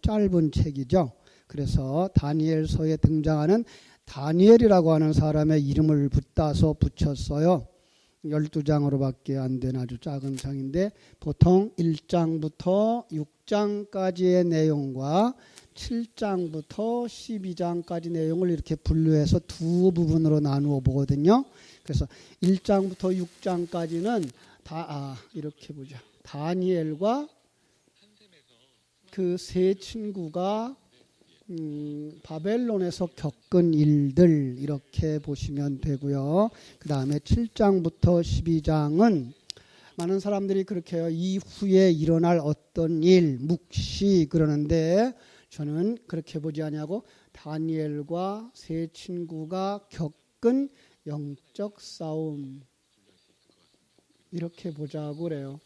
짧은 책이죠. 그래서 다니엘서에 등장하는 다니엘이라고 하는 사람의 이름을 붙여서 붙였어요. 12장으로밖에 안 된 아주 작은 장인데 보통 1장부터 6장까지의 내용과 7장부터 12장까지 내용을 이렇게 분류해서 두 부분으로 나누어 보거든요. 그래서 1장부터 6장까지는 이렇게 보자. 다니엘과 그 세 친구가 바벨론에서 겪은 일들 이렇게 보시면 되고요. 그 다음에 7장부터 12장은 많은 사람들이 그렇게 해요. 이후에 일어날 어떤 일, 묵시 그러는데 저는 그렇게 보지 않냐고 다니엘과 세 친구가 겪은 영적 싸움 이렇게 보자고 그래요.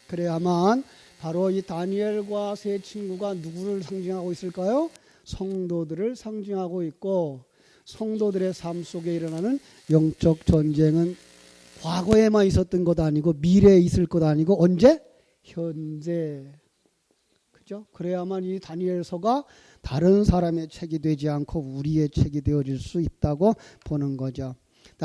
그래야만 바로 이 다니엘과 세 친구가 누구를 상징하고 있을까요? 성도들을 상징하고 있고 성도들의 삶 속에 일어나는 영적 전쟁은 과거에만 있었던 것 아니고 미래에 있을 것 아니고 언제? 현재. 그죠? 그래야만 이 다니엘서가 다른 사람의 책이 되지 않고 우리의 책이 되어질 수 있다고 보는 거죠.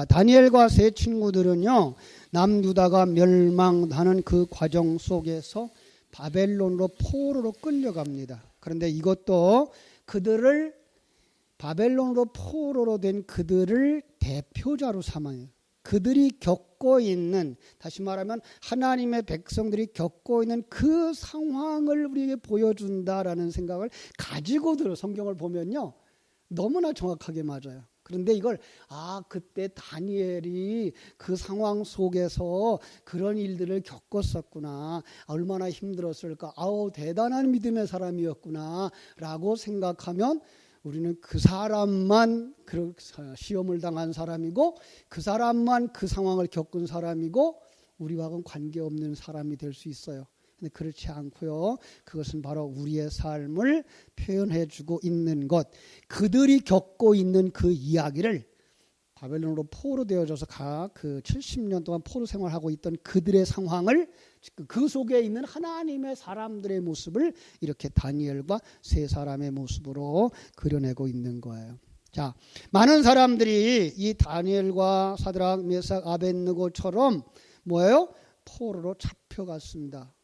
다니엘과 세 친구들은요, 남유다가 멸망하는 그 과정 속에서 바벨론으로 포로로 끌려갑니다. 그런데 이것도 그들을 바벨론으로 포로로 된 그들을 대표자로 삼아요. 그들이 겪고 있는, 다시 말하면 하나님의 백성들이 겪고 있는 그 상황을 우리에게 보여준다라는 생각을 가지고들 성경을 보면요, 너무나 정확하게 맞아요. 그런데 이걸 그때 다니엘이 그 상황 속에서 그런 일들을 겪었었구나. 얼마나 힘들었을까. 대단한 믿음의 사람이었구나 라고 생각하면 우리는 그 사람만 시험을 당한 사람이고 그 사람만 그 상황을 겪은 사람이고 우리와는 관계없는 사람이 될 수 있어요. 근데 그렇지 않고요. 그것은 바로 우리의 삶을 표현해주고 있는 것. 그들이 겪고 있는 그 이야기를 바벨론으로 포로 되어져서 그 70년 동안 포로 생활하고 있던 그들의 상황을 그 속에 있는 하나님의 사람들의 모습을 이렇게 다니엘과 세 사람의 모습으로 그려내고 있는 거예요. 자, 많은 사람들이 이 다니엘과 사드락, 메삭, 아벳느고처럼 뭐예요? 포로로 잡혀갔습니다.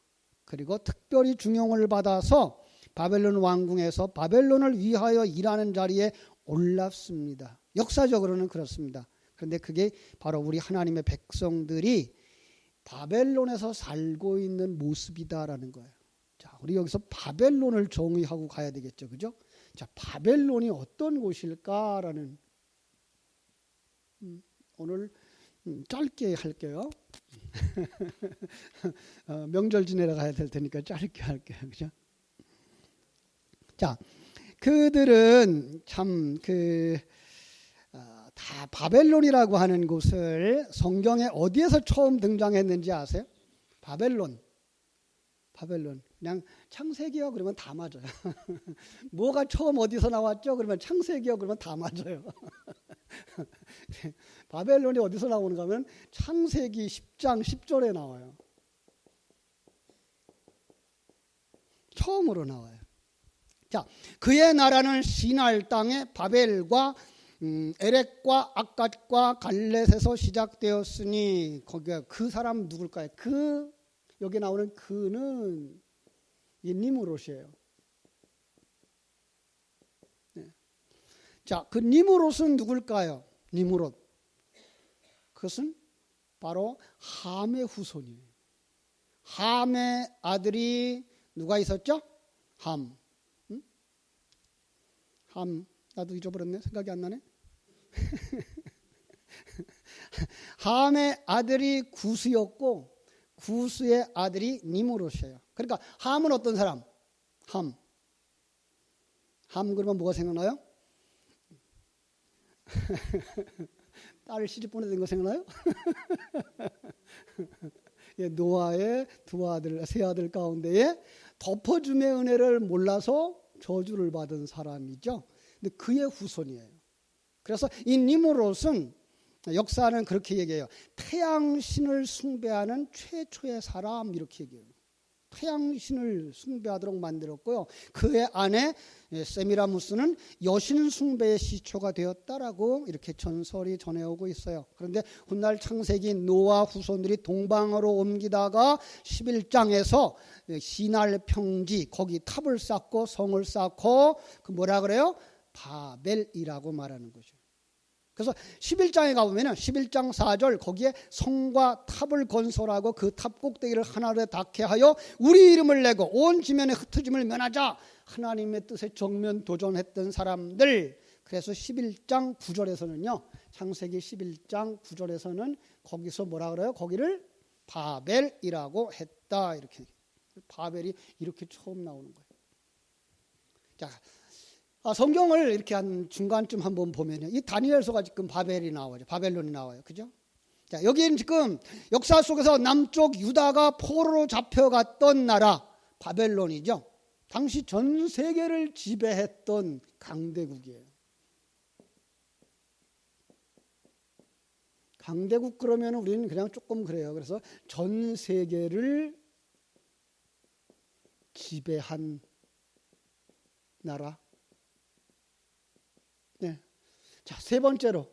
그리고 특별히 중용을 받아서 바벨론 왕궁에서 바벨론을 위하여 일하는 자리에 올랐습니다. 역사적으로는 그렇습니다. 그런데 그게 바로 우리 하나님의 백성들이 바벨론에서 살고 있는 모습이다라는 거예요. 자, 우리 여기서 바벨론을 정의하고 가야 되겠죠, 그죠? 자, 바벨론이 어떤 곳일까라는 오늘 짧게 할게요. 명절 지내러 가야 될 테니까 짧게 할게요, 그죠? 자, 그들은 참 다 바벨론이라고 하는 곳을 성경에 어디에서 처음 등장했는지 아세요? 바벨론. 그냥 창세기요 그러면 다 맞아요. 뭐가 처음 어디서 나왔죠? 그러면 창세기요 그러면 다 맞아요. 바벨론이 어디서 나오는가 하면 창세기 10장 10절에 나와요. 처음으로 나와요. 자, 그의 나라는 시날 땅에 바벨과 에렉과 악갓과 갈렛에서 시작되었으니 거기가 그 사람 누굴까요? 여기 나오는 그는 이 니무롯이에요. 네. 자, 그 니무롯은 누굴까요? 니무롯. 그것은 바로 함의 후손이에요. 함의 아들이 누가 있었죠? 함. 함. 나도 잊어버렸네. 생각이 안 나네. 함의 아들이 구스였고 구스의 아들이 니무롯이에요. 그러니까 함은 어떤 사람? 함 그러면 뭐가 생각나요? 딸 시집 보내던 거 생각나요? 노아의 세 아들 가운데에 덮어줌의 은혜를 몰라서 저주를 받은 사람이죠. 근데 그의 후손이에요. 그래서 이 니무롯은 역사는 그렇게 얘기해요. 태양신을 숭배하는 최초의 사람 이렇게 얘기해요. 태양신을 숭배하도록 만들었고요. 그의 아내 세미라무스는 여신 숭배의 시초가 되었다라고 이렇게 전설이 전해오고 있어요. 그런데 훗날 창세기 노아 후손들이 동방으로 옮기다가 11장에서 시날 평지 거기 탑을 쌓고 성을 쌓고 그 뭐라 그래요? 바벨이라고 말하는 거죠. 그래서 11장에 가보면 11장 4절 거기에 성과 탑을 건설하고 그 탑 꼭대기를 하나로 닿게 하여 우리 이름을 내고 온 지면에 흩어짐을 면하자 하나님의 뜻에 정면 도전했던 사람들. 그래서 11장 9절에서는요 창세기 11장 9절에서는 거기서 뭐라 그래요? 거기를 바벨이라고 했다. 이렇게 바벨이 이렇게 처음 나오는 거예요. 자, 성경을 이렇게 한 중간쯤 한번 보면요. 이 다니엘서가 지금 바벨이 나와요. 바벨론이 나와요. 그죠? 자, 여기는 지금 역사 속에서 남쪽 유다가 포로로 잡혀갔던 나라 바벨론이죠. 당시 전 세계를 지배했던 강대국이에요. 강대국 그러면 우리는 그냥 조금 그래요. 그래서 전 세계를 지배한 나라. 네. 자, 세 번째로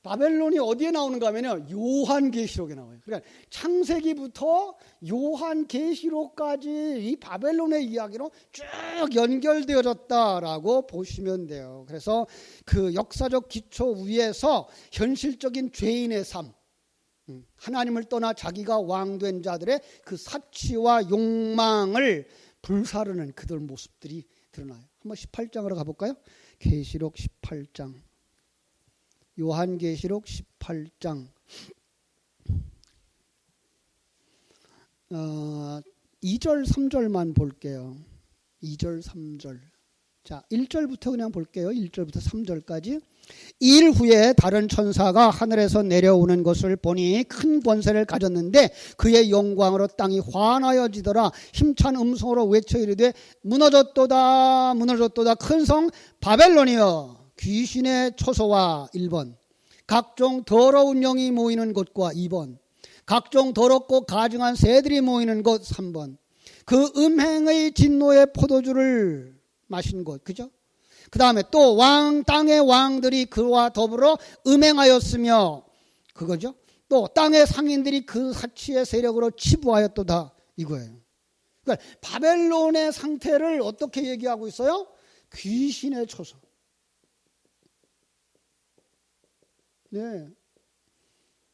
바벨론이 어디에 나오는가 하면요 요한계시록에 나와요. 그러니까 창세기부터 요한계시록까지 이 바벨론의 이야기로 쭉 연결되어졌다라고 보시면 돼요. 그래서 그 역사적 기초 위에서 현실적인 죄인의 삶, 하나님을 떠나 자기가 왕된 자들의 그 사치와 욕망을 불사르는 그들 모습들이 드러나요. 한번 18장으로 가볼까요? 계시록 18장. 요한계시록 18장 2절 3절만 볼게요. 2절 3절. 자, 1절부터 그냥 볼게요. 1절부터 3절까지. 일 후에 다른 천사가 하늘에서 내려오는 것을 보니 큰 권세를 가졌는데 그의 영광으로 땅이 환하여지더라. 힘찬 음성으로 외쳐 이르되 무너졌도다 무너졌도다 큰 성 바벨론이여 귀신의 초소와 1번 각종 더러운 영이 모이는 곳과 2번 각종 더럽고 가증한 새들이 모이는 곳 3번 그 음행의 진노의 포도주를 마신 곳. 그죠? 그 다음에 또 땅의 왕들이 그와 더불어 음행하였으며 그거죠. 또 땅의 상인들이 그 사치의 세력으로 치부하였도다 이거예요. 그러니까 바벨론의 상태를 어떻게 얘기하고 있어요? 귀신의 초소. 네.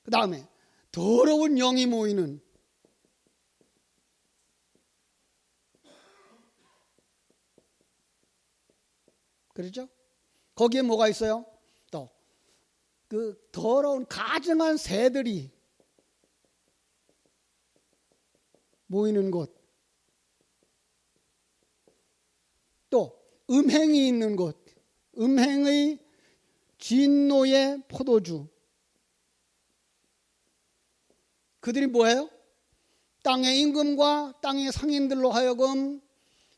그 다음에 더러운 영이 모이는 그렇죠? 거기에 뭐가 있어요? 또 그 더러운 가증한 새들이 모이는 곳, 또 음행이 있는 곳, 음행의 진노의 포도주. 그들이 뭐예요? 땅의 임금과 땅의 상인들로 하여금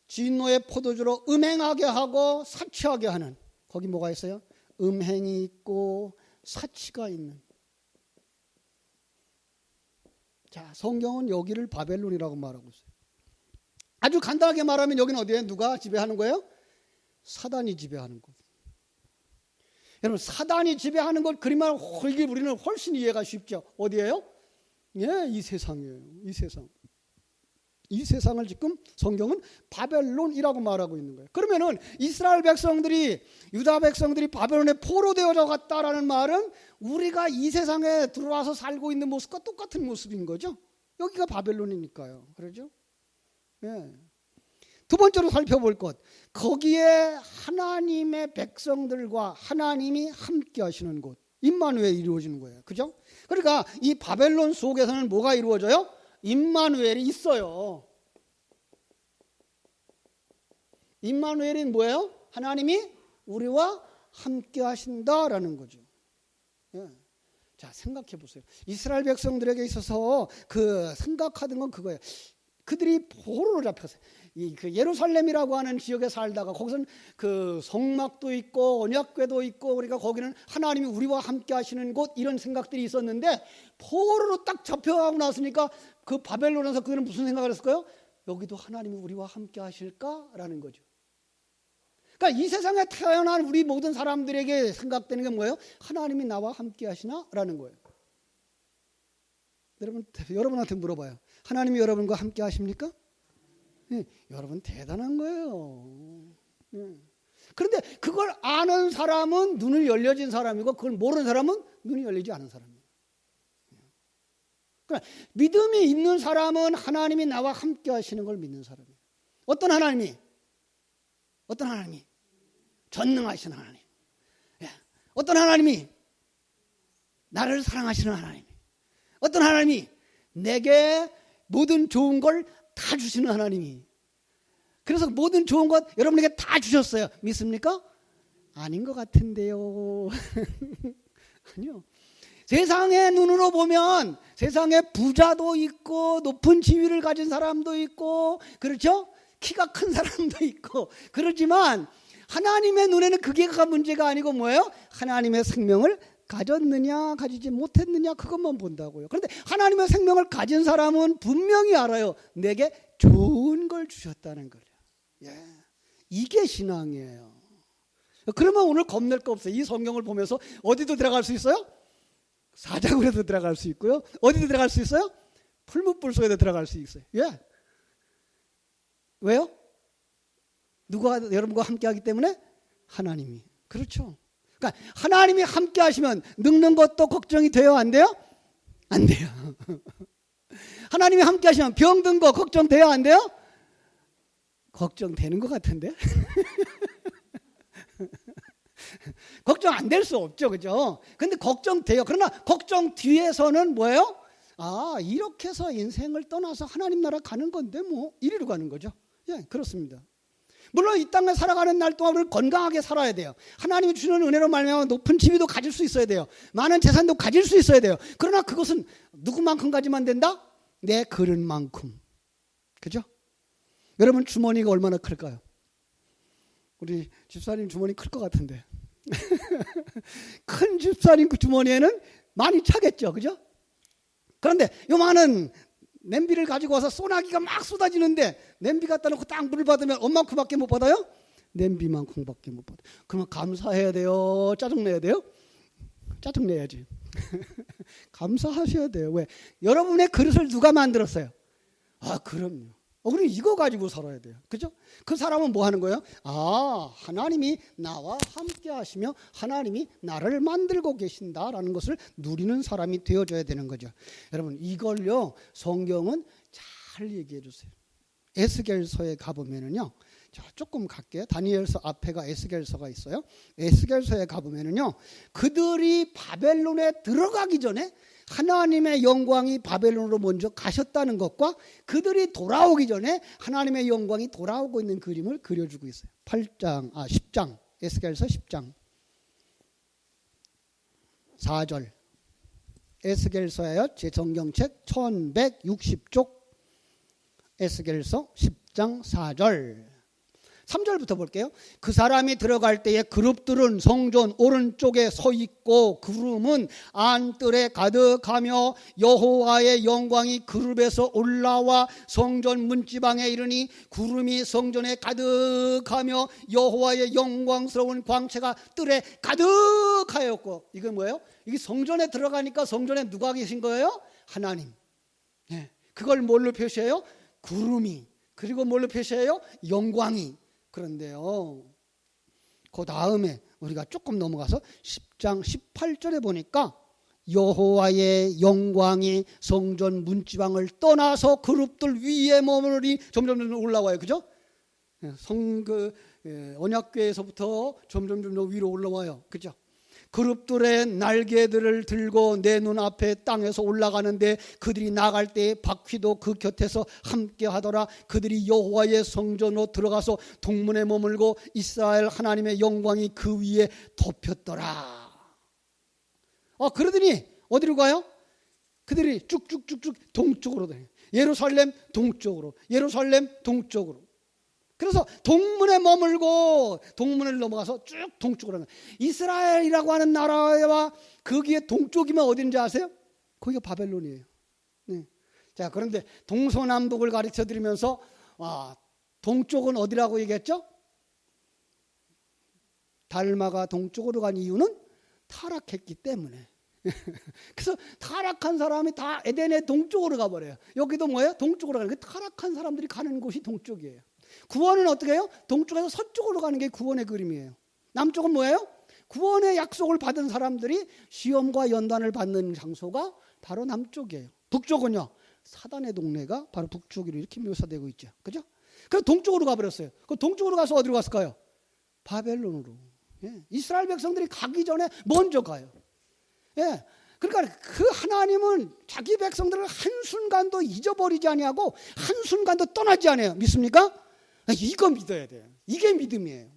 진노의 포도주로 음행하게 하고 사치하게 하는. 거기 뭐가 있어요? 음행이 있고 사치가 있는. 자, 성경은 여기를 바벨론이라고 말하고 있어요. 아주 간단하게 말하면 여기는 어디에 누가 지배하는 거예요? 사단이 지배하는 것. 여러분, 사단이 지배하는 것 그림만 홀기 우리는 훨씬 이해가 쉽죠. 어디예요? 예, 이 세상이에요. 이 세상. 이 세상을 지금 성경은 바벨론이라고 말하고 있는 거예요. 그러면은 이스라엘 백성들이, 유다 백성들이 바벨론에 포로되어져 갔다라는 말은 우리가 이 세상에 들어와서 살고 있는 모습과 똑같은 모습인 거죠. 여기가 바벨론이니까요. 그러죠? 예. 두 번째로 살펴볼 것, 거기에 하나님의 백성들과 하나님이 함께 하시는 곳, 임마누엘이 이루어지는 거예요. 그죠? 그러니까 이 바벨론 속에서는 뭐가 이루어져요? 임마누엘이 있어요. 임마누엘이 뭐예요? 하나님이 우리와 함께 하신다라는 거죠. 예. 자, 생각해 보세요. 이스라엘 백성들에게 있어서 그 생각하던 건 그거예요. 그들이 포로로 잡혔어요. 그 예루살렘이라고 하는 지역에 살다가 거기서는 그 성막도 있고 언약궤도 있고 그러니까 거기는 하나님이 우리와 함께 하시는 곳 이런 생각들이 있었는데 포로로 딱 잡혀가고 나서니까 그 바벨론에서 그들은 무슨 생각을 했을까요? 여기도 하나님이 우리와 함께 하실까라는 거죠. 그러니까 이 세상에 태어난 우리 모든 사람들에게 생각되는 게 뭐예요? 하나님이 나와 함께 하시나? 라는 거예요. 여러분한테 물어봐요. 하나님이 여러분과 함께 하십니까? 네, 여러분 대단한 거예요. 네. 그런데 그걸 아는 사람은 눈을 열려진 사람이고 그걸 모르는 사람은 눈이 열리지 않은 사람이에요. 그러니까 믿음이 있는 사람은 하나님이 나와 함께 하시는 걸 믿는 사람이에요. 어떤 하나님이? 어떤 하나님이? 전능하신 하나님. 예. 어떤 하나님이? 나를 사랑하시는 하나님. 어떤 하나님이? 내게 모든 좋은 걸 다 주시는 하나님이. 그래서 모든 좋은 것 여러분에게 다 주셨어요. 믿습니까? 아닌 것 같은데요. 아니요. 세상의 눈으로 보면 세상에 부자도 있고 높은 지위를 가진 사람도 있고 그렇죠? 키가 큰 사람도 있고 그렇지만 하나님의 눈에는 그게 문제가 아니고 뭐예요? 하나님의 생명을 가졌느냐 가지지 못했느냐 그것만 본다고요. 그런데 하나님의 생명을 가진 사람은 분명히 알아요. 내게 좋은 걸 주셨다는 거예요. 예. 이게 신앙이에요. 그러면 오늘 겁낼 거 없어요. 이 성경을 보면서 어디도 들어갈 수 있어요? 사자굴에도 들어갈 수 있고요. 어디도 들어갈 수 있어요? 풀무불 속에도 들어갈 수 있어요. 예. 왜요? 누가 여러분과 함께 하기 때문에? 하나님이. 그렇죠. 그러니까 하나님이 함께 하시면 늙는 것도 걱정이 돼요? 안 돼요? 안 돼요. 하나님이 함께 하시면 병든 거 걱정돼요? 안 돼요? 걱정되는 것 같은데? 걱정 안 될 수 없죠. 그죠? 근데 걱정돼요. 그러나 걱정 뒤에서는 뭐예요? 아, 이렇게 해서 인생을 떠나서 하나님 나라 가는 건데 뭐 이리로 가는 거죠. 예, 그렇습니다. 물론 이 땅에 살아가는 날 동안 우리는 건강하게 살아야 돼요. 하나님이 주시는 은혜로 말미암아 높은 지위도 가질 수 있어야 돼요. 많은 재산도 가질 수 있어야 돼요. 그러나 그것은 누구만큼 가지면 된다? 내 그릇만큼. 그죠? 여러분 주머니가 얼마나 클까요? 우리 집사님 주머니 클 것 같은데. 큰 집사님 그 주머니에는 많이 차겠죠. 그죠? 그런데 요만한 냄비를 가지고 와서 소나기가 막 쏟아지는데 냄비 갖다 놓고 딱 물을 받으면 얼만큼밖에 못 받아요? 냄비만큼밖에 못 받아요. 그러면 감사해야 돼요? 짜증내야 돼요? 짜증내야지. 감사하셔야 돼요. 왜? 여러분의 그릇을 누가 만들었어요? 아, 그럼요. 우리 이거 가지고 살아야 돼요. 그죠? 그 사람은 뭐 하는 거예요? 아, 하나님이 나와 함께 하시며 하나님이 나를 만들고 계신다라는 것을 누리는 사람이 되어줘야 되는 거죠. 여러분 이걸요 성경은 잘 얘기해 주세요. 에스겔서에 가보면은요, 자 조금 갈게요. 다니엘서 앞에가 에스겔서가 있어요. 에스겔서에 가보면은요, 그들이 바벨론에 들어가기 전에 하나님의 영광이 바벨론으로 먼저 가셨다는 것과 그들이 돌아오기 전에 하나님의 영광이 돌아오고 있는 그림을 그려주고 있어요. 10장 에스겔서 10장 4절 에스겔서예요. 제 성경책 1160쪽 에스겔서 10장 4절 3절부터 볼게요. 그 사람이 들어갈 때에 그룹들은 성전 오른쪽에 서 있고 구름은 안뜰에 가득하며 여호와의 영광이 그룹에서 올라와 성전 문지방에 이르니 구름이 성전에 가득하며 여호와의 영광스러운 광채가 뜰에 가득하였고, 이게 뭐예요? 이게 성전에 들어가니까 성전에 누가 계신 거예요? 하나님. 네. 그걸 뭘로 표시해요? 구름이. 그리고 뭘로 표시해요? 영광이. 그런데요, 그 다음에 우리가 조금 넘어가서 10장 18절에 보니까 여호와의 영광이 성전 문지방을 떠나서 그룹들 위에 머무르니 점점 올라와요. 그죠? 언약궤에서부터 점점 위로 올라와요. 그죠? 그룹들의 날개들을 들고 내 눈앞에 땅에서 올라가는데 그들이 나갈 때에 바퀴도 그 곁에서 함께 하더라. 그들이 여호와의 성전으로 들어가서 동문에 머물고 이스라엘 하나님의 영광이 그 위에 덮였더라. 그러더니 어디로 가요? 그들이 쭉쭉쭉쭉 동쪽으로 다녀요. 예루살렘 동쪽으로, 예루살렘 동쪽으로. 그래서 동문에 머물고 동문을 넘어가서 쭉 동쪽으로 가는 거예요. 이스라엘이라고 하는 나라와 거기에 동쪽이면 어딘지 아세요? 거기가 바벨론이에요. 네. 자, 그런데 동서남북을 가르쳐 드리면서 동쪽은 어디라고 얘기했죠? 달마가 동쪽으로 간 이유는 타락했기 때문에. 그래서 타락한 사람이 다 에덴의 동쪽으로 가버려요. 여기도 뭐예요? 동쪽으로 가는 게 타락한 사람들이 가는 곳이 동쪽이에요. 구원은 어떻게 해요? 동쪽에서 서쪽으로 가는 게 구원의 그림이에요. 남쪽은 뭐예요? 구원의 약속을 받은 사람들이 시험과 연단을 받는 장소가 바로 남쪽이에요. 북쪽은요, 사단의 동네가 바로 북쪽으로 이렇게 묘사되고 있죠. 그죠? 그래서 동쪽으로 가버렸어요. 그 동쪽으로 가서 어디로 갔을까요? 바벨론으로. 예. 이스라엘 백성들이 가기 전에 먼저 가요. 예. 그러니까 그 하나님은 자기 백성들을 한순간도 잊어버리지 아니하고 한순간도 떠나지 않아요. 믿습니까? 이거 믿어야 돼요. 이게 믿음이에요.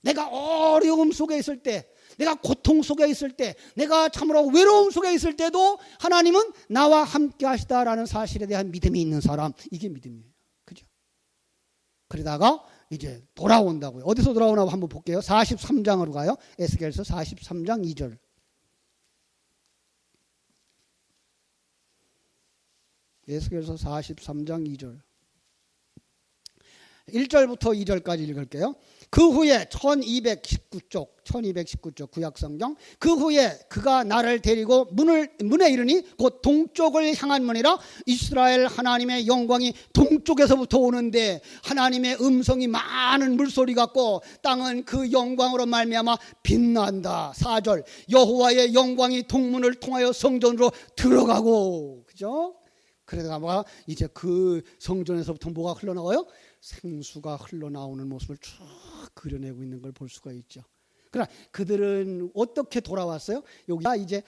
내가 어려움 속에 있을 때, 내가 고통 속에 있을 때, 내가 참으로 외로움 속에 있을 때도 하나님은 나와 함께 하시다라는 사실에 대한 믿음이 있는 사람, 이게 믿음이에요. 그죠? 그러다가 이제 돌아온다고요. 어디서 돌아오나 한번 볼게요. 43장으로 가요. 에스겔서 43장 2절. 에스겔서 43장 2절. 1절부터 2절까지 읽을게요. 그 후에 1219쪽 구약성경. 그 후에 그가 나를 데리고 문에 이르니 곧 동쪽을 향한 문이라. 이스라엘 하나님의 영광이 동쪽에서부터 오는데 하나님의 음성이 많은 물소리 같고 땅은 그 영광으로 말미암아 빛난다. 4절 여호와의 영광이 동문을 통하여 성전으로 들어가고. 그죠? 그러다가 이제 그 성전에서부터 뭐가 흘러나와요? 생수가 흘러나오는 모습을 쭉 그려내고 있는 걸 볼 수가 있죠. 그러나 그들은 어떻게 돌아왔어요? 여기가 이제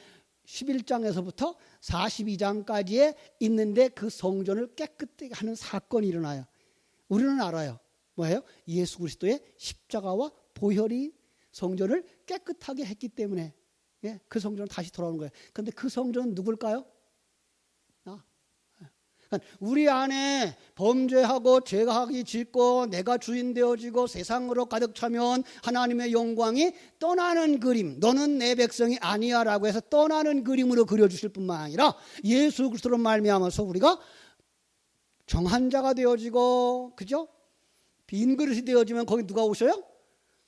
11장에서부터 42장까지에 있는데 그 성전을 깨끗하게 하는 사건이 일어나요. 우리는 알아요. 뭐예요? 예수 그리스도의 십자가와 보혈이 성전을 깨끗하게 했기 때문에 그 성전은 다시 돌아오는 거예요. 그런데 그 성전은 누굴까요? 우리 안에 범죄하고 죄악이 짙고 내가 주인 되어지고 세상으로 가득 차면 하나님의 영광이 떠나는 그림, 너는 내 백성이 아니야 라고 해서 떠나는 그림으로 그려주실 뿐만 아니라 예수 그리스도로 말미암아서 우리가 정한 자가 되어지고, 그죠? 빈 그릇이 되어지면 거기 누가 오셔요?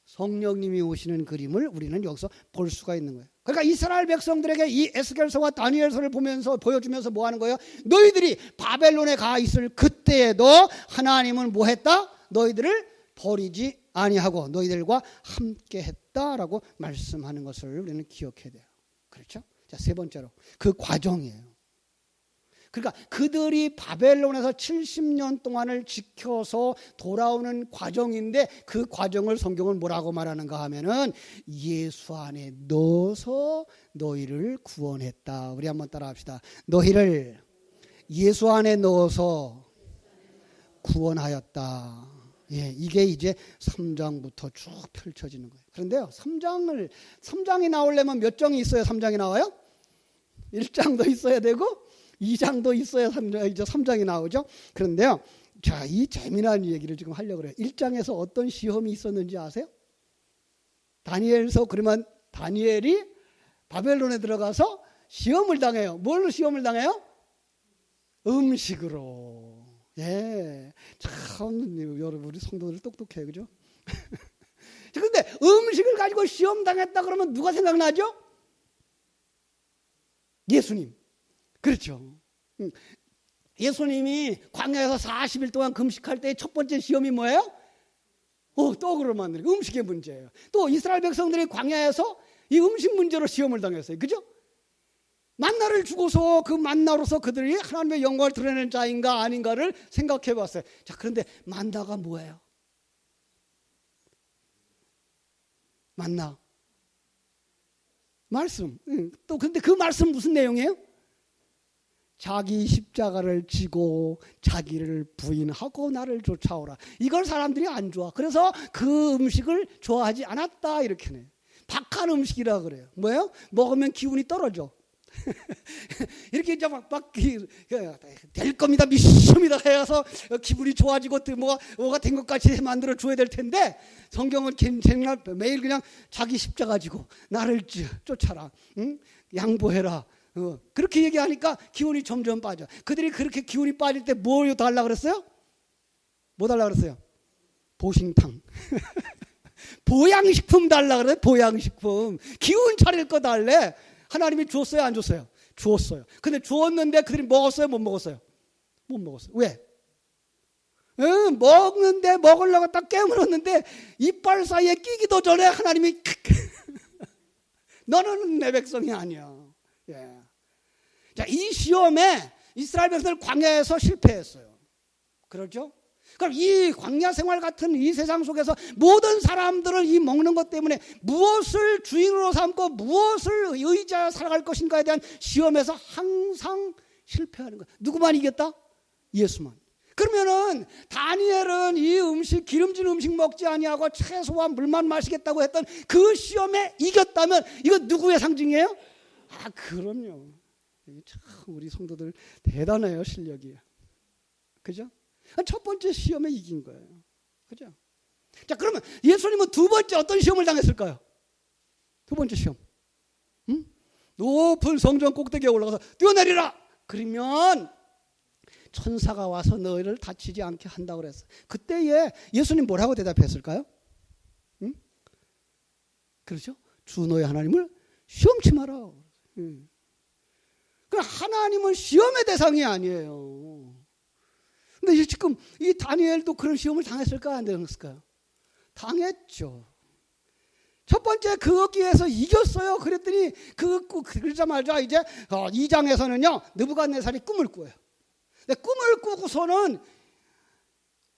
성령님이 오시는 그림을 우리는 여기서 볼 수가 있는 거예요. 그러니까 이스라엘 백성들에게 이 에스겔서와 다니엘서를 보여주면서 뭐 하는 거예요? 너희들이 바벨론에 가 있을 그때에도 하나님은 뭐 했다? 너희들을 버리지 아니하고 너희들과 함께 했다라고 말씀하는 것을 우리는 기억해야 돼요. 그렇죠? 자, 세 번째로 그 과정이에요. 그러니까 그들이 바벨론에서 70년 동안을 지켜서 돌아오는 과정인데 그 과정을 성경은 뭐라고 말하는가 하면은 예수 안에 넣어서 너희를 구원했다. 우리 한번 따라 합시다. 너희를 예수 안에 넣어서 구원하였다. 예, 이게 이제 3장부터 쭉 펼쳐지는 거예요. 그런데요, 3장이 나오려면 몇 장이 있어야 3장이 나와요? 1장도 있어야 되고 2장도 있어야 3장이 나오죠. 그런데요, 자, 이 재미난 얘기를 지금 하려고 그래요. 1장에서 어떤 시험이 있었는지 아세요? 다니엘서, 그러면 다니엘이 바벨론에 들어가서 시험을 당해요. 뭘로 시험을 당해요? 음식으로. 예, 참 여러분 우리 성도들 똑똑해요, 그죠? 그런데 음식을 가지고 시험 당했다 그러면 누가 생각나죠? 예수님. 그렇죠. 예수님이 광야에서 40일 동안 금식할 때 첫 번째 시험이 뭐예요? 떡으로 만드는 음식의 문제예요. 또 이스라엘 백성들이 광야에서 이 음식 문제로 시험을 당했어요. 그죠? 만나를 주고서 그 만나로서 그들이 하나님의 영광을 드러내는 자인가 아닌가를 생각해 봤어요. 자, 그런데 만나가 뭐예요? 만나. 말씀. 또 근데 그 말씀 무슨 내용이에요? 자기 십자가를 지고 자기를 부인하고 나를 쫓아오라. 이걸 사람들이 안 좋아. 그래서 그 음식을 좋아하지 않았다 이렇게 해. 박한 음식이라 그래요. 뭐예요? 먹으면 기운이 떨어져. 이렇게 이제 막 될 겁니다, 믿습니다 해서 기분이 좋아지고 뭐가 된 것 같이 만들어 줘야 될 텐데 성경은 매일 그냥 자기 십자가 지고 나를 쫓아라, 응? 양보해라, 그렇게 얘기하니까 기운이 점점 빠져. 그들이 그렇게 기운이 빠질 때 뭘 달라 그랬어요? 뭐 달라 그랬어요? 보신탕. 보양식품 달라 그래. 보양식품. 기운 차릴 거 달래. 하나님이 주었어요, 안 줬어요? 주었어요. 근데 주었는데 그들이 먹었어요, 못 먹었어요? 못 먹었어요. 왜? 먹는데 먹으려고 딱 깨물었는데 이빨 사이에 끼기도 전에 하나님이 너는 내 백성이 아니야. 예. 자, 이 시험에 이스라엘 백성들 광야에서 실패했어요. 그렇죠? 그럼 이 광야 생활 같은 이 세상 속에서 모든 사람들을 이 먹는 것 때문에 무엇을 주인으로 삼고 무엇을 의지하여 살아갈 것인가에 대한 시험에서 항상 실패하는 거예요. 누구만 이겼다? 예수만. 그러면은 다니엘은 이 음식, 기름진 음식 먹지 아니하고 채소와 물만 마시겠다고 했던 그 시험에 이겼다면 이거 누구의 상징이에요? 아, 그럼요. 참 우리 성도들 대단해요, 실력이. 그죠? 첫 번째 시험에 이긴 거예요. 그죠? 자, 그러면 예수님은 두 번째 어떤 시험을 당했을까요? 두 번째 시험. 높은 성전 꼭대기에 올라가서 뛰어내리라. 그러면 천사가 와서 너희를 다치지 않게 한다고 그랬어. 그때에 예수님 뭐라고 대답했을까요? 그렇죠? 주 너희 하나님을 시험치 마라. 그럼 하나님은 시험의 대상이 아니에요. 근데 지금 이 다니엘도 그런 시험을 당했을까 안 당했을까요? 당했죠. 첫 번째 거기에서 이겼어요. 그랬더니 그러자마자 이제 2장에서는요 느부갓네살이 꿈을 꾸어요. 근데 꿈을 꾸고서는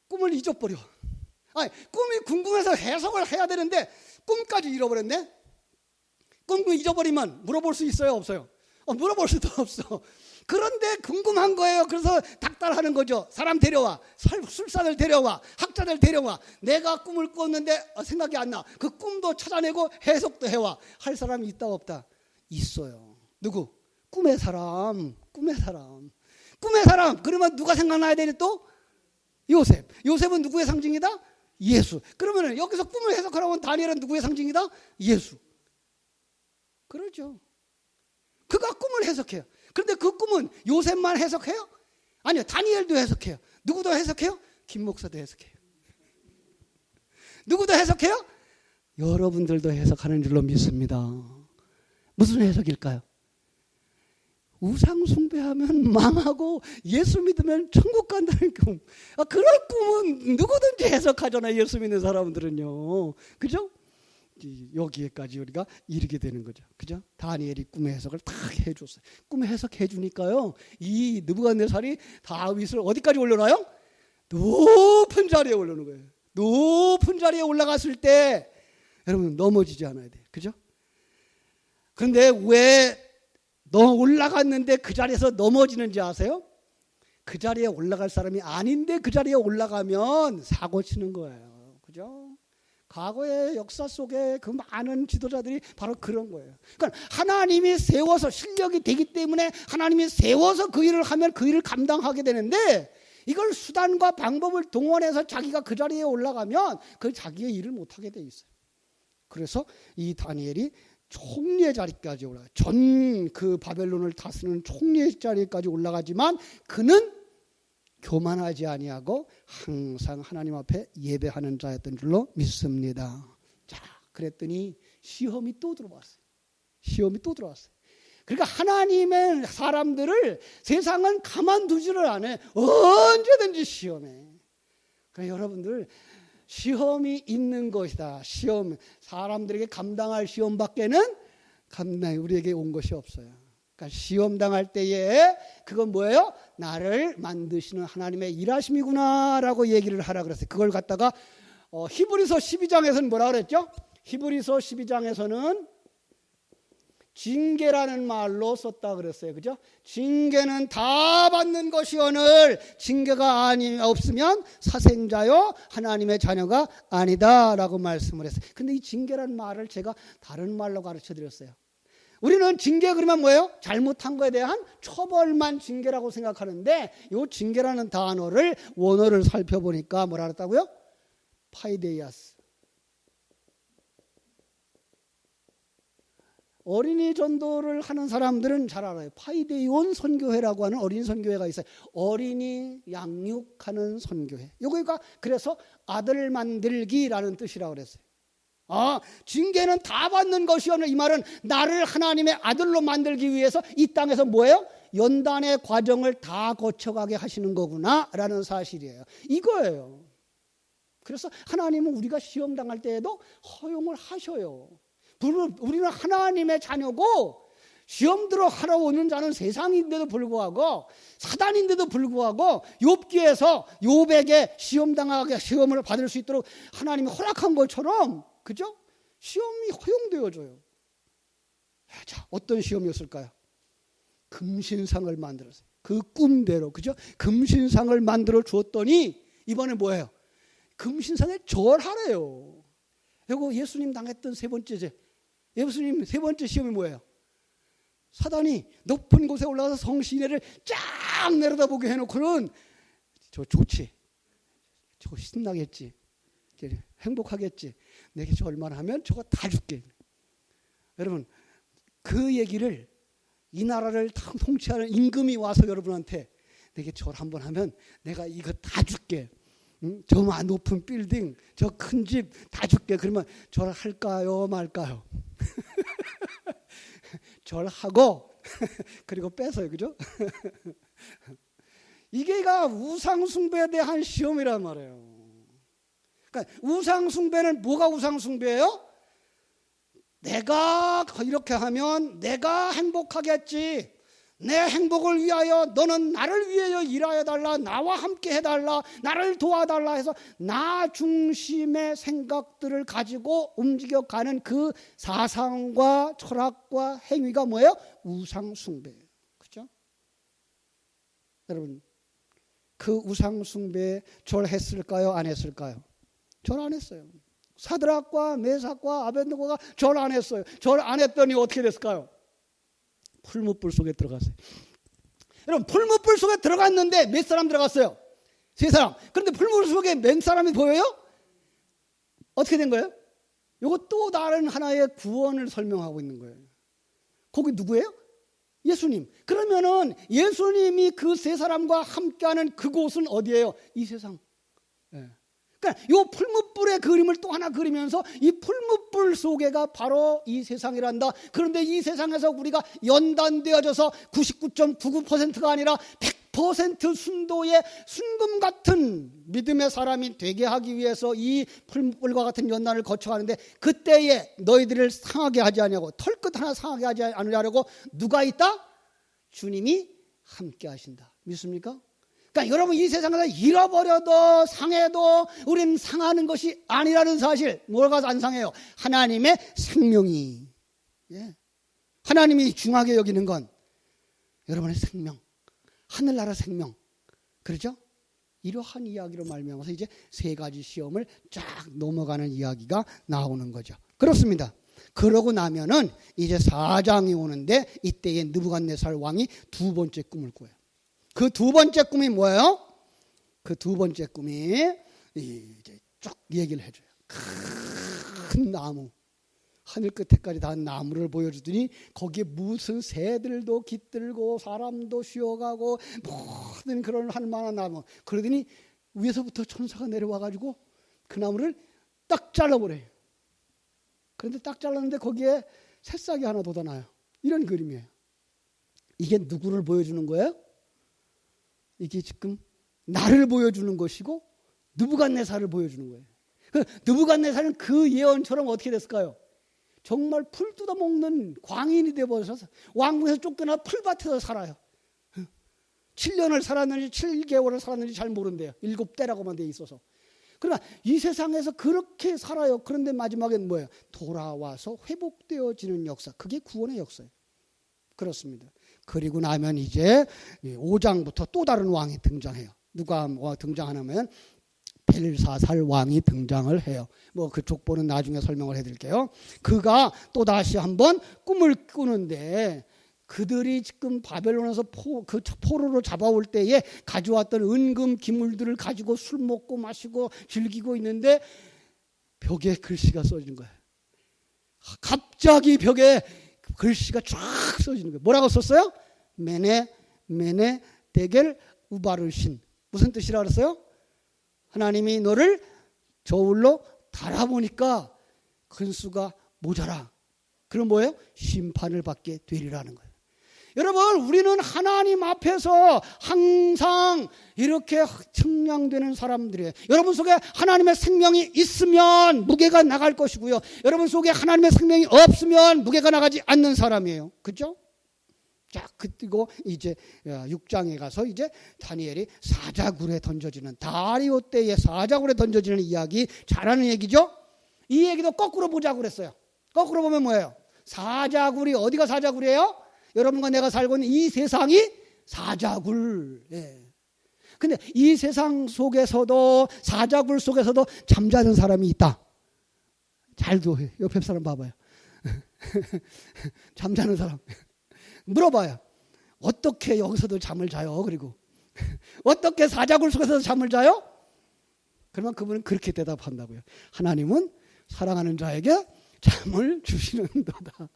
꿈을 잊어버려. 아니, 꿈이 궁금해서 해석을 해야 되는데 꿈까지 잃어버렸네. 꿈 잊어버리면 물어볼 수 있어요, 없어요? 물어볼 수도 없어. 그런데 궁금한 거예요. 그래서 닥달하는 거죠. 사람 데려와, 술사들 데려와, 학자들 데려와. 내가 꿈을 꿨는데 생각이 안 나. 그 꿈도 찾아내고 해석도 해와. 할 사람이 있다 없다? 있어요. 누구? 꿈의 사람. 꿈의 사람. 꿈의 사람. 그러면 누가 생각나야 되니 또? 요셉. 요셉은 누구의 상징이다? 예수. 그러면 여기서 꿈을 해석하라면 다니엘은 누구의 상징이다? 예수. 그러죠. 그가 꿈을 해석해요. 그런데 그 꿈은 요셉만 해석해요? 아니요. 다니엘도 해석해요. 누구도 해석해요? 김 목사도 해석해요. 누구도 해석해요? 여러분들도 해석하는 줄로 믿습니다. 무슨 해석일까요? 우상 숭배하면 망하고 예수 믿으면 천국 간다는 꿈. 그런 꿈은 누구든지 해석하잖아요. 예수 믿는 사람들은요. 그죠? 여기에까지 우리가 이르게 되는 거죠. 그죠? 다니엘이 꿈의 해석을 다 해줬어요. 꿈의 해석해 주니까요. 이 느부갓네살이 다윗을 어디까지 올려놔요? 높은 자리에 올려놓은 거예요. 높은 자리에 올라갔을 때 여러분 넘어지지 않아야 돼요. 그죠? 그런데 왜 올라갔는데 그 자리에서 넘어지는지 아세요? 그 자리에 올라갈 사람이 아닌데 그 자리에 올라가면 사고 치는 거예요. 그죠? 과거의 역사 속에 그 많은 지도자들이 바로 그런 거예요. 그러니까 하나님이 세워서 실력이 되기 때문에 하나님이 세워서 그 일을 하면 그 일을 감당하게 되는데 이걸 수단과 방법을 동원해서 자기가 그 자리에 올라가면 그 자기의 일을 못하게 돼 있어요. 그래서 이 다니엘이 총리의 자리까지 올라가요. 전 그 바벨론을 다스리는 총리의 자리까지 올라가지만 그는 교만하지 아니하고 항상 하나님 앞에 예배하는 자였던 줄로 믿습니다. 자, 그랬더니 시험이 또 들어왔어요. 시험이 또 들어왔어요. 그러니까 하나님의 사람들을 세상은 가만두지를 않아요. 언제든지 시험해. 그러니까 여러분들 시험이 있는 것이다. 시험, 사람들에게 감당할 시험밖에는 감당이 우리에게 온 것이 없어요. 그러니까 시험 당할 때에 그건 뭐예요? 나를 만드시는 하나님의 일하심이구나라고 얘기를 하라 그랬어요. 그걸 갖다가 히브리서 12장에서는 뭐라 그랬죠? 히브리서 12장에서는 징계라는 말로 썼다 그랬어요. 그죠? 징계는 다 받는 것이오늘 징계가 없으면 사생자요 하나님의 자녀가 아니다라고 말씀을 했어요. 근데 이 징계라는 말을 제가 다른 말로 가르쳐 드렸어요. 우리는 징계 그러면 뭐예요? 잘못한 거에 대한 처벌만 징계라고 생각하는데 이 징계라는 단어를 원어를 살펴보니까 뭐라 그랬다고요? 파이데이아스. 어린이 전도를 하는 사람들은 잘 알아요. 파이데이온 선교회라고 하는 어린이 선교회가 있어요. 어린이 양육하는 선교회. 요거가 그래서 아들 만들기라는 뜻이라고 그랬어요. 징계는 다 받는 것이오늘, 이 말은 나를 하나님의 아들로 만들기 위해서 이 땅에서 뭐예요? 연단의 과정을 다 거쳐가게 하시는 거구나 라는 사실이에요. 이거예요. 그래서 하나님은 우리가 시험 당할 때에도 허용을 하셔요. 우리는 하나님의 자녀고, 시험 들어 하러 오는 자는 세상인데도 불구하고, 사단인데도 불구하고 욥기에서 욥에게 시험을 받을 수 있도록 하나님이 허락한 것처럼, 그죠? 시험이 허용되어져요. 자, 어떤 시험이었을까요? 금신상을 만들었어요. 그 꿈대로, 그죠? 금신상을 만들어 주었더니 이번에 뭐예요? 금신상에 절하래요. 그리고 예수님 당했던 세 번째 예수님 세 번째 시험이 뭐예요? 사단이 높은 곳에 올라가서 성시내를 쫙 내려다보게 해놓고는 저 좋지, 저 신나겠지, 행복하겠지, 내게 저 얼마나 하면 저거 다 줄게. 여러분, 그 얘기를 이 나라를 통치하는 임금이 와서 여러분한테 내게 절 한번 하면 내가 이거 다 줄게, 저 높은 빌딩, 저 큰 집 다 줄게. 그러면 절할까요 말까요? 절하고 그리고 뺏어요. 그죠? 이게가 우상숭배에 대한 시험이란 말이에요. 그러니까 우상숭배는 뭐가 우상숭배예요? 내가 이렇게 하면 내가 행복하겠지, 내 행복을 위하여 너는 나를 위하여 일하여 달라, 나와 함께 해달라, 나를 도와달라 해서 나 중심의 생각들을 가지고 움직여가는 그 사상과 철학과 행위가 뭐예요? 우상숭배예요. 그렇죠? 여러분, 그 우상숭배에 절했을까요? 안 했을까요? 절 안 했어요. 사드락과 메삭과 아벳느고가 절 안 했어요. 절 안 했더니 어떻게 됐을까요? 풀무불 속에 들어갔어요. 여러분, 풀무불 속에 들어갔는데 몇 사람 들어갔어요? 세 사람. 그런데 풀무불 속에 몇 사람이 보여요? 어떻게 된 거예요? 이거 또 다른 하나의 구원을 설명하고 있는 거예요. 거기 누구예요? 예수님. 그러면은 예수님이 그 세 사람과 함께하는 그곳은 어디예요? 이 세상. 그러니까 이 풀무불의 그림을 또 하나 그리면서 이 풀무불 속에가 바로 이 세상이란다. 그런데 이 세상에서 우리가 연단되어져서 99.99%가 아니라 100% 순도의 순금 같은 믿음의 사람이 되게 하기 위해서 이 풀무불과 같은 연단을 거쳐가는데, 그때에 너희들을 상하게 하지 않냐고, 털끝 하나 상하게 하지 않으려고 누가 있다? 주님이 함께 하신다. 믿습니까? 그러니까 여러분, 이 세상에서 잃어버려도 상해도 우리는 상하는 것이 아니라는 사실. 뭐가 안 상해요? 하나님의 생명이. 하나님이 중하게 여기는 건 여러분의 생명, 하늘나라 생명. 그렇죠? 이러한 이야기로 말미암아서 이제 세 가지 시험을 쫙 넘어가는 이야기가 나오는 거죠. 그렇습니다. 그러고 나면은 이제 4장이 오는데, 이때에 느부갓네살 왕이 두 번째 꿈을 꿔요. 그 두 번째 꿈이 뭐예요? 그 두 번째 꿈이 이제 쭉 얘기를 해줘요. 큰 나무, 하늘 끝에까지 다 나무를 보여주더니 거기에 무슨 새들도 깃들고 사람도 쉬어가고 모든 그런 할 만한 나무. 그러더니 위에서부터 천사가 내려와가지고 그 나무를 딱 잘라버려요. 그런데 딱 잘랐는데 거기에 새싹이 하나 돋아나요. 이런 그림이에요. 이게 누구를 보여주는 거예요? 이게 지금 나를 보여주는 것이고 느부갓네살을 보여주는 거예요. 느부갓네살은 그 예언처럼 어떻게 됐을까요? 정말 풀 뜯어먹는 광인이 되어버려서 왕궁에서 쫓겨나 풀밭에서 살아요. 7년을 살았는지 7개월을 살았는지 잘 모른대요. 7대라고만 돼 있어서. 그러나 이 세상에서 그렇게 살아요. 그런데 마지막엔 뭐예요? 돌아와서 회복되어지는 역사. 그게 구원의 역사예요. 그렇습니다. 그리고 나면 이제 5장부터 또 다른 왕이 등장해요. 누가 등장하냐면 벨사살 왕이 등장을 해요. 뭐 그 족보는 나중에 설명을 해드릴게요. 그가 또 다시 한번 꿈을 꾸는데, 그들이 지금 바벨론에서 포로로 잡아올 때에 가져왔던 은금 기물들을 가지고 술 먹고 마시고 즐기고 있는데 벽에 글씨가 써진 거예요. 갑자기 벽에 글씨가 쫙 써지는 거예요. 뭐라고 썼어요? 메네 데겔 우바르신. 무슨 뜻이라고 그랬어요? 하나님이 너를 저울로 달아보니까 근수가 모자라. 그럼 뭐예요? 심판을 받게 되리라는 거예요. 여러분, 우리는 하나님 앞에서 항상 이렇게 측량되는 사람들이에요. 여러분 속에 하나님의 생명이 있으면 무게가 나갈 것이고요. 여러분 속에 하나님의 생명이 없으면 무게가 나가지 않는 사람이에요. 그렇죠? 자, 그리고 이제 6장에 가서 이제 다니엘이 사자굴에 던져지는, 다리오 때에 사자굴에 던져지는 이야기, 잘하는 얘기죠? 이 얘기도 거꾸로 보자고 그랬어요. 거꾸로 보면 뭐예요? 사자굴이, 어디가 사자굴이에요? 여러분과 내가 살고 있는 이 세상이 사자굴. 예. 근데 이 세상 속에서도, 사자굴 속에서도 잠자는 사람이 있다. 잘도 옆에 사람 봐봐요. 잠자는 사람. 물어봐요. 어떻게 여기서도 잠을 자요? 그리고 어떻게 사자굴 속에서도 잠을 자요? 그러면 그분은 그렇게 대답한다고요. 하나님은 사랑하는 자에게 잠을 주시는도다.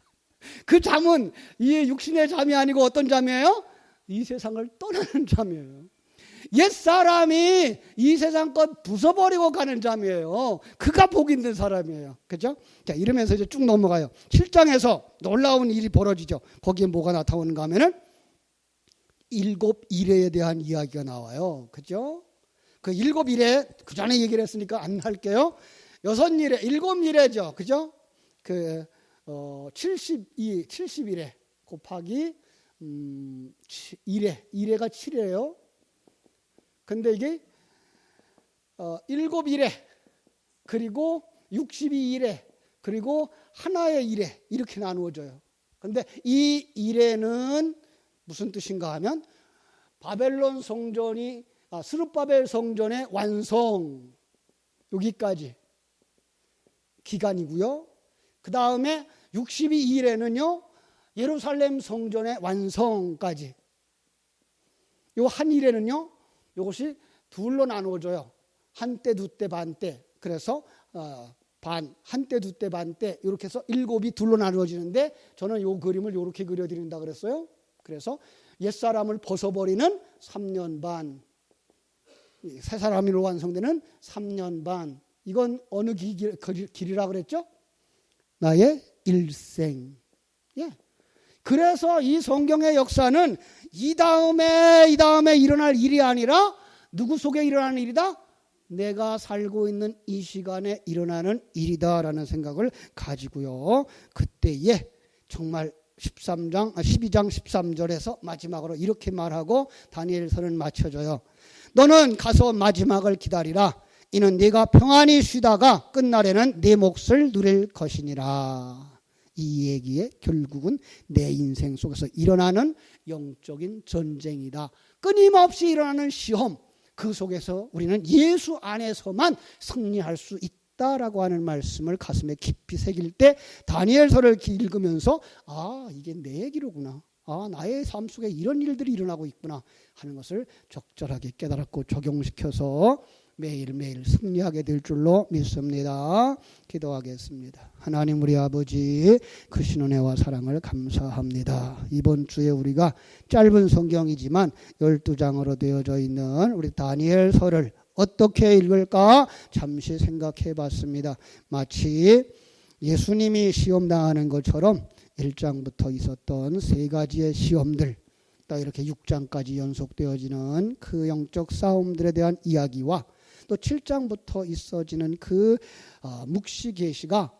그 잠은 이 육신의 잠이 아니고 어떤 잠이에요? 이 세상을 떠나는 잠이에요. 옛사람이 이 세상 것 부숴버리고 가는 잠이에요. 그가 복 있는 사람이에요. 그죠? 자, 이러면서 이제 쭉 넘어가요. 7장에서 놀라운 일이 벌어지죠. 거기에 뭐가 나타오는가 하면은 7 일에 대한 이야기가 나와요. 그죠? 그 7 일에, 그 전에 얘기를 했으니까 안 할게요. 6 일에, 7 일에죠. 그죠? 71회 곱하기 1회가 7회예요. 근데 이게 7 일회 그리고 62일회 그리고 하나의 일회 이렇게 나누어져요. 근데 이 일회는 무슨 뜻인가 하면 바벨론 성전이 스룹바벨 성전의 완성, 여기까지 기간이고요. 그 다음에 62일에는요 예루살렘 성전의 완성까지. 요 한 일에는요 이것이 둘로 나누어져요. 한때, 두때, 반때. 그래서 한때, 두때, 반때 이렇게 해서 7이 둘로 나누어지는데, 저는 이 그림을 이렇게 그려드린다 그랬어요. 그래서 옛사람을 벗어버리는 3년 반, 새 사람으로 완성되는 3년 반. 이건 어느 길이라 그랬죠? 나의 일생. 예. 그래서 이 성경의 역사는 이 다음에 일어날 일이 아니라 누구 속에 일어나는 일이다? 내가 살고 있는 이 시간에 일어나는 일이다라는 생각을 가지고요. 그때에 정말 12장 13절에서 마지막으로 이렇게 말하고 다니엘서는 마쳐져요. 너는 가서 마지막을 기다리라. 이는 네가 평안히 쉬다가 끝날에는 네 몫을 누릴 것이니라. 이 얘기에 결국은 내 인생 속에서 일어나는 영적인 전쟁이다. 끊임없이 일어나는 시험, 그 속에서 우리는 예수 안에서만 승리할 수 있다라고 하는 말씀을 가슴에 깊이 새길 때 다니엘서를 읽으면서 이게 내 얘기로구나. 나의 삶 속에 이런 일들이 일어나고 있구나 하는 것을 적절하게 깨달았고 적용시켜서 매일매일 승리하게 될 줄로 믿습니다. 기도하겠습니다. 하나님 우리 아버지, 크신 은혜와 사랑을 감사합니다. 이번 주에 우리가 짧은 성경이지만 12장으로 되어져 있는 우리 다니엘서를 어떻게 읽을까 잠시 생각해 봤습니다. 마치 예수님이 시험당하는 것처럼 1장부터 있었던 3가지의 시험들, 또 이렇게 6장까지 연속되어지는 그 영적 싸움들에 대한 이야기와 또 7장부터 있어지는 그 묵시 계시가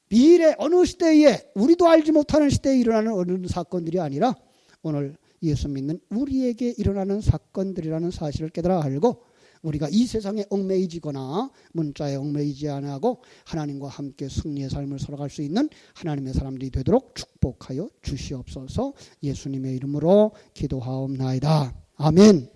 미래 어느 시대에, 우리도 알지 못하는 시대에 일어나는 어느 사건들이 아니라 오늘 예수 믿는 우리에게 일어나는 사건들이라는 사실을 깨달아 알고 우리가 이 세상에 얽매이지거나 문자에 얽매이지 않고 하나님과 함께 승리의 삶을 살아갈 수 있는 하나님의 사람들이 되도록 축복하여 주시옵소서. 예수님의 이름으로 기도하옵나이다. 아멘.